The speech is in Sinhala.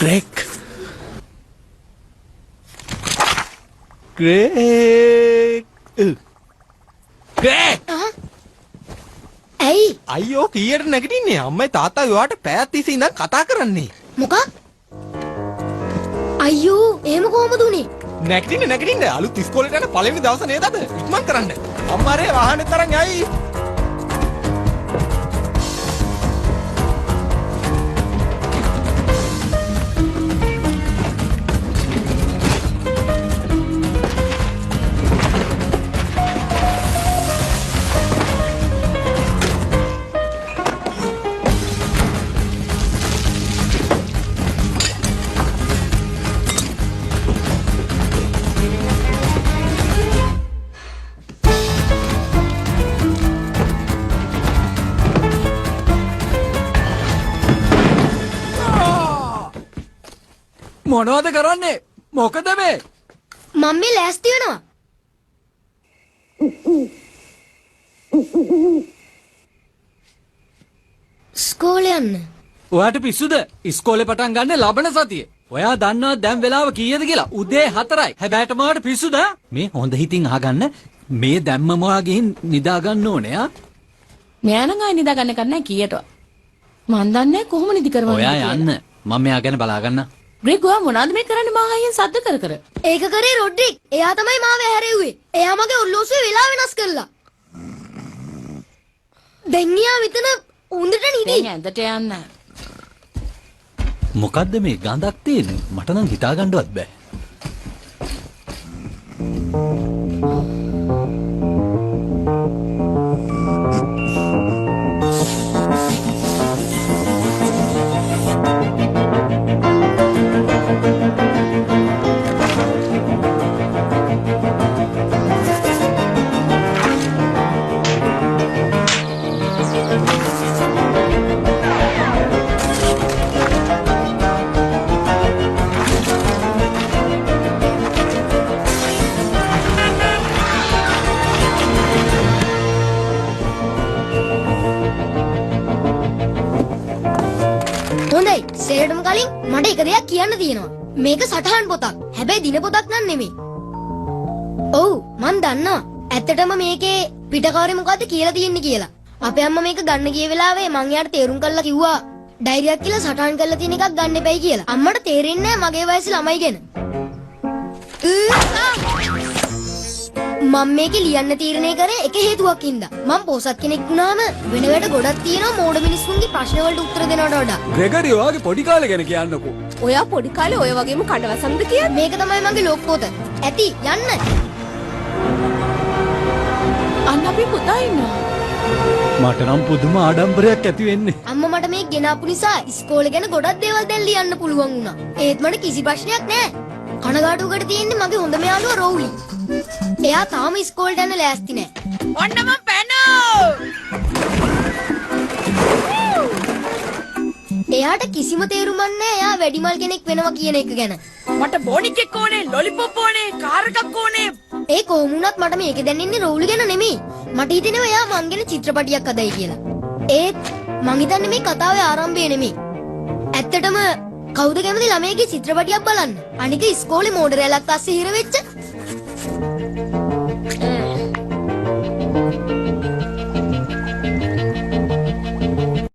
Greg. Greg. Greg. ඇයි? අයියෝ කීයට නැගිටින්නේ? අම්මයි තාත්තා ඔයාට පැයක් තිස්සේ ඉඳන් කතා කරන්නේ. මොකක්? අයියෝ එහෙම කොහමද උනේ? නැගිටින්න අලුත් ඉස්කෝලේට යන පළවෙනි දවස නේද අද? ඉක්මන් කරන්න. අම්මා රේ වාහනේ තරම් යයි. මොනවද කරන්නේ? මොකද මේ? මම මේ ලෑස්ති වෙනවා. ස්කෝලේ යන්න. ඔයාට පිස්සුද? ඉස්කෝලේ පටන් ගන්න ලබන සතියේ. ඔයා දන්නවද දැන් වෙලාව කීයද කියලා? උදේ 4යි. හැබැයිට මොකට පිස්සුද? මේ හොඳ හිතින් අහගන්න. මේ දැම්මම ඔයා ගිහින් නිදා ගන්න ඕනේ ආ. මෙයා නම් ආයි නිදා ගන්න කන්නේ කීයටවත්. මන් දන්නේ කොහොම නිදි කරවන්නේ. ඔයා යන්න. මම මෙයා ගැන බලා ගන්න. ග්‍රෙග් ඔයා මොනවද මේ කරන්නේ මා අයියෙන් සද්ද කර කර? ඒක කරේ රොඩ්රික්. එයා තමයි මාව ඇහැරෙව්වේ. එයා මගේ ඔල්ලෝසුවේ වෙලා වෙනස් කළා. දැන් යා විතන උන්දට නිදි. දැන් ඇඳට යන්න. මොකද්ද මේ ගඳක් තියෙන්නේ? මට නම් හිතා ගන්නවත් බෑ. සේරටම කලින් මට එක දෙයක් කියන්න තියෙනවා. මේක සටහන් පොතක්. හැබැයි දින පොතක් නන් නෙමෙයි. ඔව් මන් දන්නවා. ඇත්තටම මේකේ පිටකාරේ මොකද්ද කියලා තියෙන්නේ කියලා. අපේ අම්මා මේක ගන්න ගිය වෙලාවේ මං එයාට තේරුම් කරලා කිව්වා ඩයරියක් කියලා සටහන් කරලා තියෙන එකක් ගන්න එපයි කියලා. අම්මට තේරෙන්නේ නැහැ මගේ වයසේ ළමයි ගැන. මම මේක ලියන්න තීරණය කරේ එක හේතුවක් හින්දා. මම පොසත් කෙනෙක් වුණාම වෙන වැඩ ගොඩක් තියෙනවා මෝඩ මිනිස්සුන්ගේ ප්‍රශ්න වලට උත්තර දෙනවට වඩා. ග්‍රෙගරි ඔයාගේ පොඩි කාලේ ගැන කියන්නකෝ. ඔයා පොඩි කාලේ ඔය වගේම කඩවසම්ද කියන්නේ? මේක තමයි මගේ ලොක් පොත. ඇති යන්න. අන්න අපි පුතා ඉන්නවා. මට නම් පුදුම ආඩම්බරයක් ඇති වෙන්නේ. අම්මා මට මේක ගෙනාපු නිසා ඉස්කෝලේ ගැන ගොඩක් දේවල් දැන් ලියන්න පුළුවන් වුණා. ඒත් මට කිසි ප්‍රශ්නයක් නැහැ. කනගාටුවකට තියෙන්නේ මගේ හොඳම යාළුවා රෝවි. එයා තාම ඉස්කෝලේට යන්න ලෑස්ති නැහැ. ඔන්න මම පැනෝ. එයාට කිසිම තේරුමක් නැහැ එයා වැඩිමල් කෙනෙක් වෙනවා කියන එක ගැන. මට බොනික් එකක් ඕනේ, ලොලිපොප් ඕනේ, කාර් එකක් ඕනේ. ඒ කොහොම වුණත් මට මේක දැනෙන්නේ රෝවි ගැන නෙමෙයි. මට හිතෙනවා එයා මං ගැන චිත්‍රපටියක් හදයි කියලා. ඒත් මං හිතන්නේ මේ කතාවේ ආරම්භය නෙමෙයි. ඇත්තටම කවුද කැමති ළමයෙක්ගේ චිත්‍රපටියක් බලන්න? අනික ඉස්කෝලේ මෝඩරැලක් අස්සේ හිර වෙච්ච